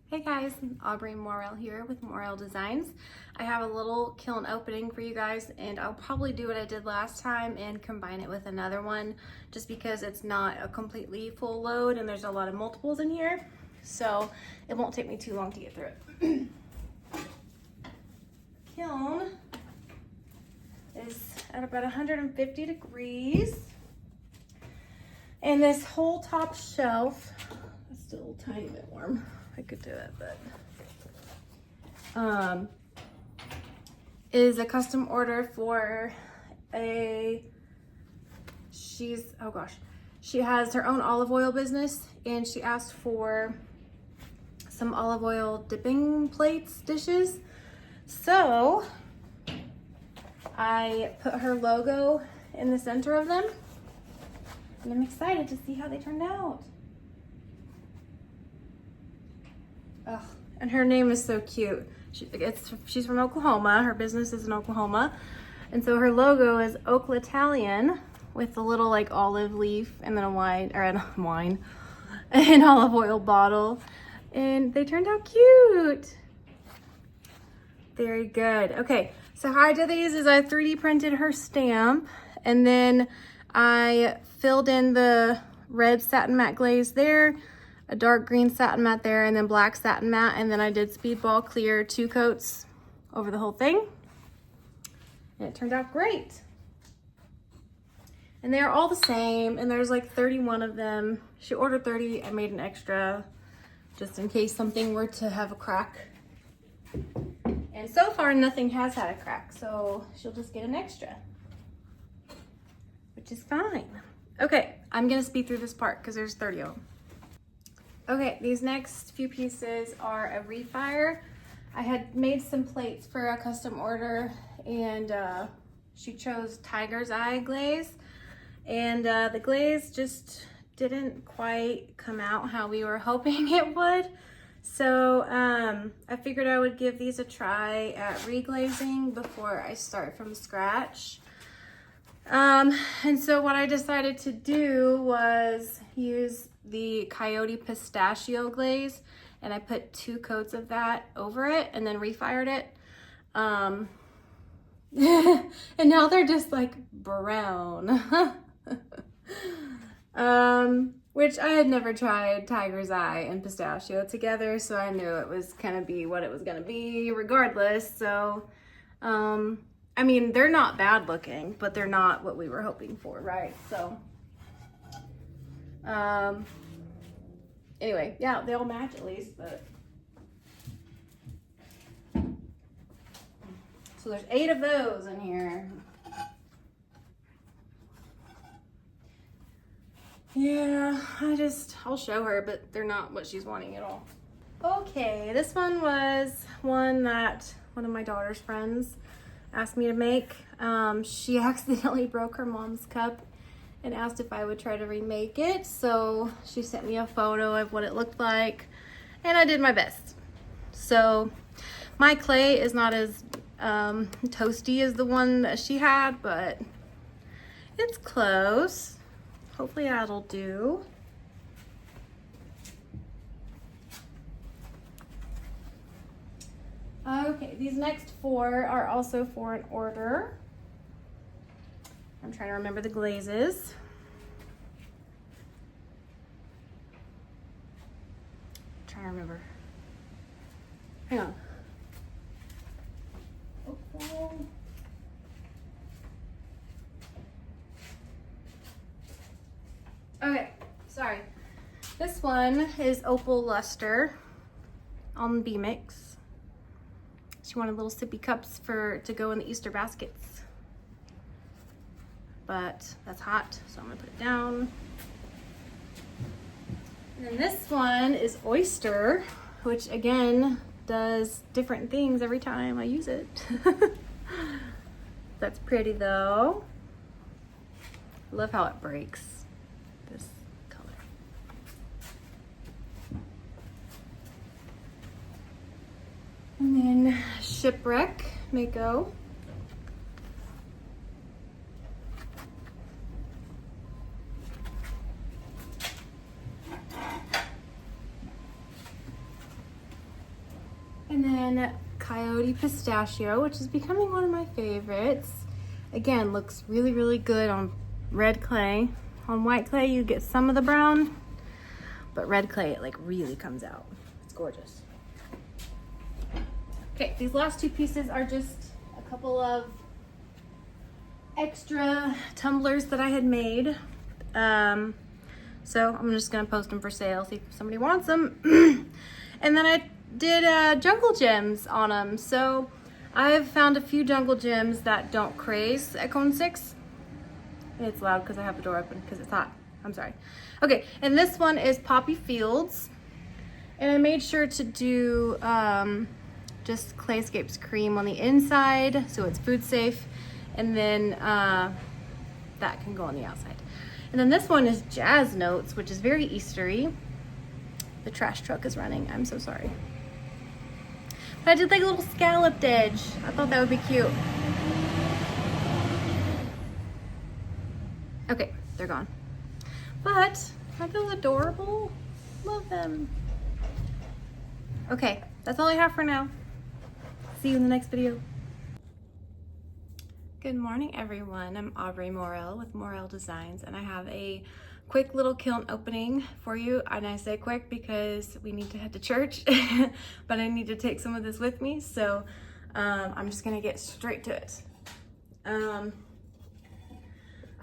Hey guys, Aubrey Morel here with Morel Designs. I have a little kiln opening for you guys, and I'll probably do what I did last time and combine it with another one just because it's not a completely full load and there's a lot of multiples in here. So it won't take me too long to get through it. Kiln is at about 150 degrees. And this whole top shelf, it's still a tiny bit warm. I could do it, but is a custom order for she has her own olive oil business, and she asked for some olive oil dipping plates, dishes. So I put her logo in the center of them, and I'm excited to see how they turned out. Oh, and her name is so cute. She's from Oklahoma. Her business is in Oklahoma. And so her logo is Oaklatalian with a little like olive leaf and then an olive oil bottle. And they turned out cute. Very good. Okay, so how I did these is I 3D printed her stamp, and then I filled in the red satin matte glaze there, a dark green satin matte there, and then black satin matte, and then I did speedball clear 2 coats over the whole thing, and it turned out great. And they're all the same, and there's like 31 of them. She ordered 30. I made an extra just in case something were to have a crack, and so far nothing has had a crack, so she'll just get an extra, which is fine. Okay, I'm gonna speed through this part because there's 30 of them. Okay, these next few pieces are a refire. I had made some plates for a custom order, and she chose Tiger's Eye glaze, and the glaze just didn't quite come out how we were hoping it would. So I figured I would give these a try at reglazing before I start from scratch. And so what I decided to do was use the Coyote Pistachio glaze, and I put 2 coats of that over it and then refired it. And now they're just like brown. Which I had never tried Tiger's Eye and pistachio together, so I knew it was gonna be what it was gonna be regardless. So, I mean, they're not bad looking, but they're not what we were hoping for, right? So, anyway, yeah, they all match at least, but. So there's 8 of those in here. Yeah, I'll show her, but they're not what she's wanting at all. Okay, this one was one that one of my daughter's friends asked me to make. She accidentally broke her mom's cup and asked if I would try to remake it. So she sent me a photo of what it looked like, and I did my best. So my clay is not as toasty as the one that she had, but it's close. Hopefully that'll do. Okay, these next 4 are also for an order. I'm trying to remember the glazes. I'm trying to remember. Hang on. Oh. Okay, sorry. This one is Opal Luster on B-Mix. She wanted little sippy cups to go in the Easter baskets. But that's hot, so I'm gonna put it down. And then this one is Oyster, which again does different things every time I use it. That's pretty though. I love how it breaks. This color. And then Shipwreck Mako. And then Coyote Pistachio, which is becoming one of my favorites. Again, looks really, really good on red clay. On white clay, you get some of the brown, but red clay, it like really comes out. It's gorgeous. Okay, these last two pieces are just a couple of extra tumblers that I had made. So I'm just gonna post them for sale, see if somebody wants them. And then I did jungle gems on them. So I've found a few jungle gems that don't craze at Cone 6. It's loud because I have the door open because it's hot. I'm sorry. Okay, and this one is Poppy Fields. And I made sure to do just Clayscapes cream on the inside so it's food safe. And then that can go on the outside. And then this one is Jazz Notes, which is very Eastery. The trash truck is running, I'm so sorry. But I did like a little scalloped edge. I thought that would be cute. Okay, they're gone. But aren't those adorable? Love them. Okay, that's all I have for now. See you in the next video. Good morning, everyone. I'm Aubrey Morel with Morel Designs, and I have a quick little kiln opening for you. And I say quick because we need to head to church, but I need to take some of this with me. So I'm just gonna get straight to it. I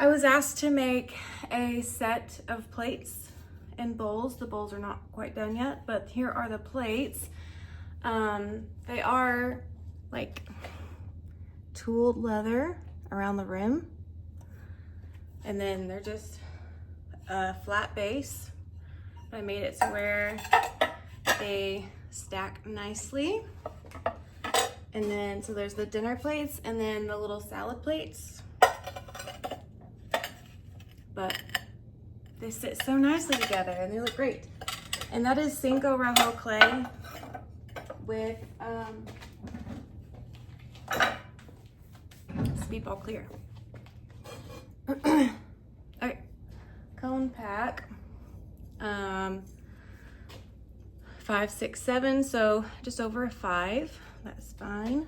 was asked to make a set of plates and bowls. The bowls are not quite done yet, but here are the plates. They are like tooled leather around the rim, and then they're just a flat base. I made it to where they stack nicely. And then so there's the dinner plates and then the little salad plates, but they sit so nicely together and they look great. And that is Cinco Rojo clay with Speedball clear. Okay, cone pack, 5, 6, 7, so just over a 5. That's fine.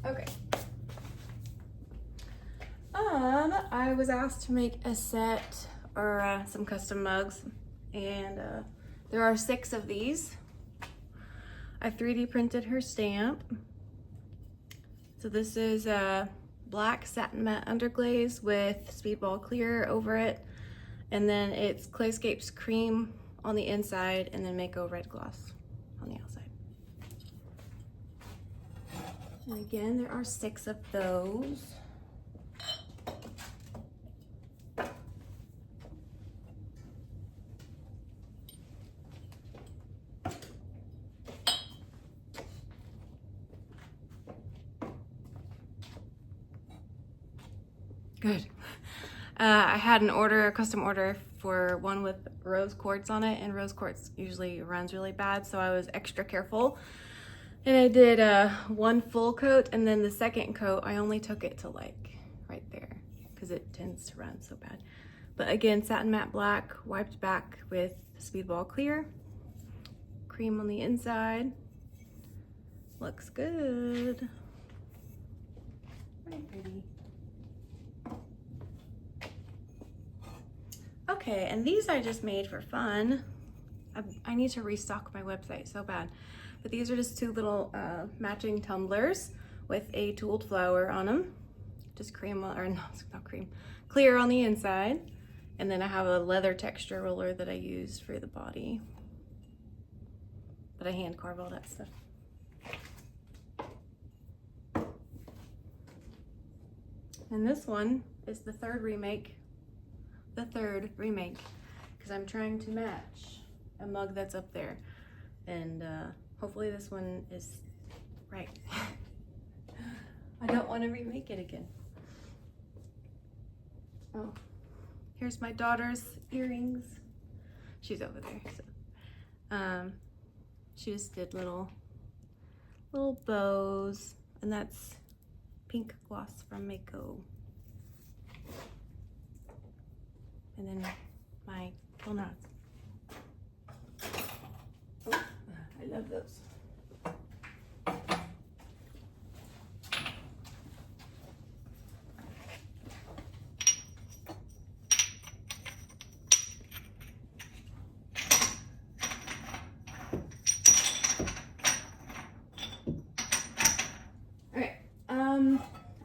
Okay. I was asked to make a set or some custom mugs, and there are 6 of these. I 3D printed her stamp. So this is a black satin matte underglaze with Speedball clear over it, and then it's Clayscapes cream on the inside and then Mako red gloss on the outside. And again, there are 6 of those. Good. I had a custom order for one with rose quartz on it, and rose quartz usually runs really bad, so I was extra careful. And I did 1 full coat, and then the second coat, I only took it to like right there because it tends to run so bad. But again, satin matte black, wiped back with Speedball clear, cream on the inside. Looks good. Very pretty. Okay, and these I just made for fun. I need to restock my website so bad. But these are just 2 little matching tumblers with a tooled flower on them. Just cream, or no, it's not cream, clear on the inside. And then I have a leather texture roller that I use for the body. But I hand carve all that stuff. And this one is the third remake, because I'm trying to match a mug that's up there. And hopefully this one is right. I don't want to remake it again. Oh, here's my daughter's earrings. She's over there. So, she just did little bows, and that's pink gloss from Mako. And then my kiln rods. Oh, I love those.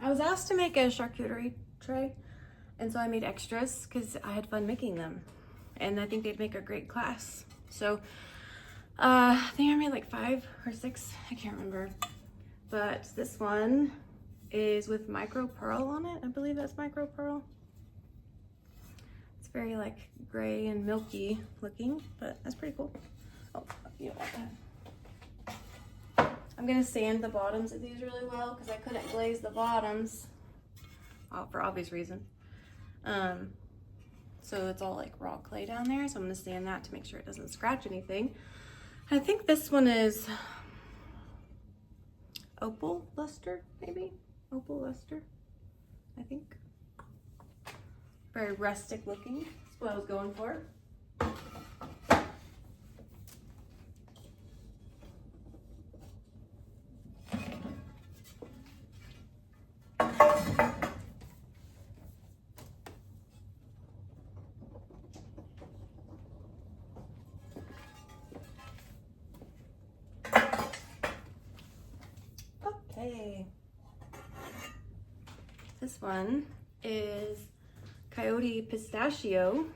I was asked to make a charcuterie tray, and so I made extras because I had fun making them, and I think they'd make a great class. So I think I made like 5 or 6, I can't remember, but this one is with micro pearl on it. I believe that's micro pearl. It's very like gray and milky looking, but that's pretty cool. Oh, you don't want that. I'm gonna sand the bottoms of these really well because I couldn't glaze the bottoms, for obvious reason. So it's all like raw clay down there, so I'm gonna sand that to make sure it doesn't scratch anything. I think this one is opal luster, maybe? Opal luster, I think. Very rustic looking, that's what I was going for. Okay, this one is Coyote Pistachio,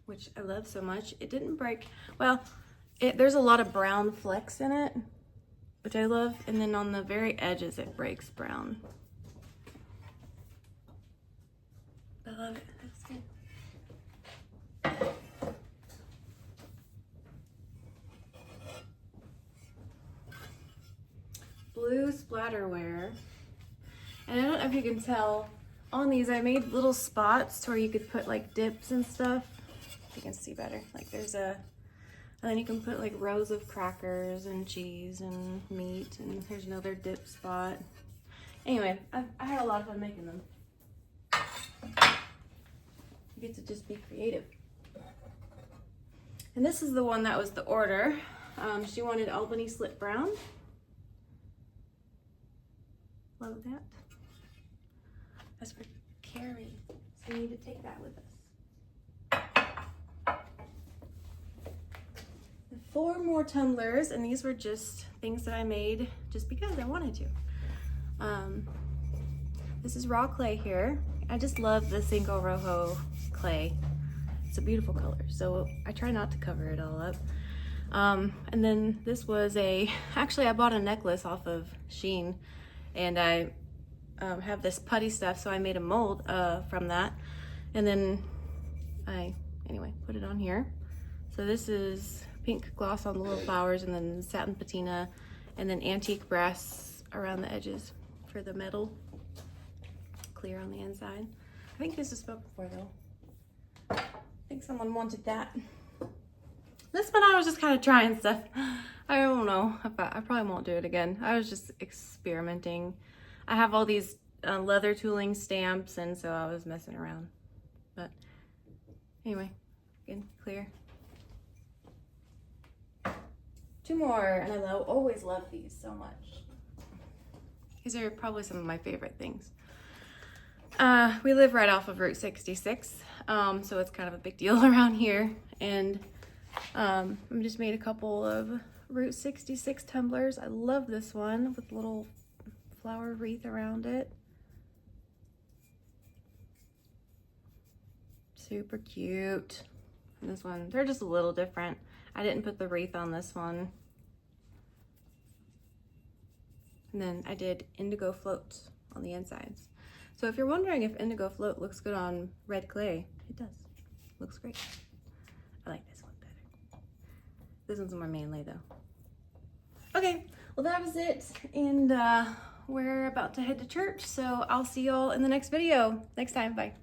which I love so much. It didn't break. Well, there's a lot of brown flecks in it, which I love, and then on the very edges it breaks brown. I love it. That's good. Blue splatterware, and I don't know if you can tell on these I made little spots to where you could put like dips and stuff. You can see better, like there's and then you can put like rows of crackers and cheese and meat, and here's another dip spot. Anyway, I had a lot of fun making them. You get to just be creative. And this is the one that was the order. She wanted Albany Slip Brown. Love that. That's for Carrie, so we need to take that with us. 4 more tumblers, and these were just things that I made just because I wanted to. This is raw clay here. I just love the Cinco Rojo clay. It's a beautiful color, so I try not to cover it all up. And then this was actually I bought a necklace off of Shein, and I have this putty stuff, so I made a mold from that, and then I put it on here. So this is pink gloss on the little flowers, and then satin patina, and then antique brass around the edges for the metal, clear on the inside. I think this is spoken for though. I think someone wanted that. This one I was just kind of trying stuff. I don't know if I probably won't do it again. I was just experimenting. I have all these leather tooling stamps, and so I was messing around. But anyway, again, clear. 2 more, and I always love these so much. These are probably some of my favorite things. We live right off of Route 66, so it's kind of a big deal around here. And I just made a couple of Route 66 tumblers. I love this one with a little flower wreath around it. Super cute. And this one, they're just a little different. I didn't put the wreath on this one. And then I did indigo floats on the insides. So if you're wondering if indigo float looks good on red clay, it does. Looks great. I like this one better. This one's more manly though. Okay, well that was it. And we're about to head to church. So I'll see y'all in the next video. Next time, bye.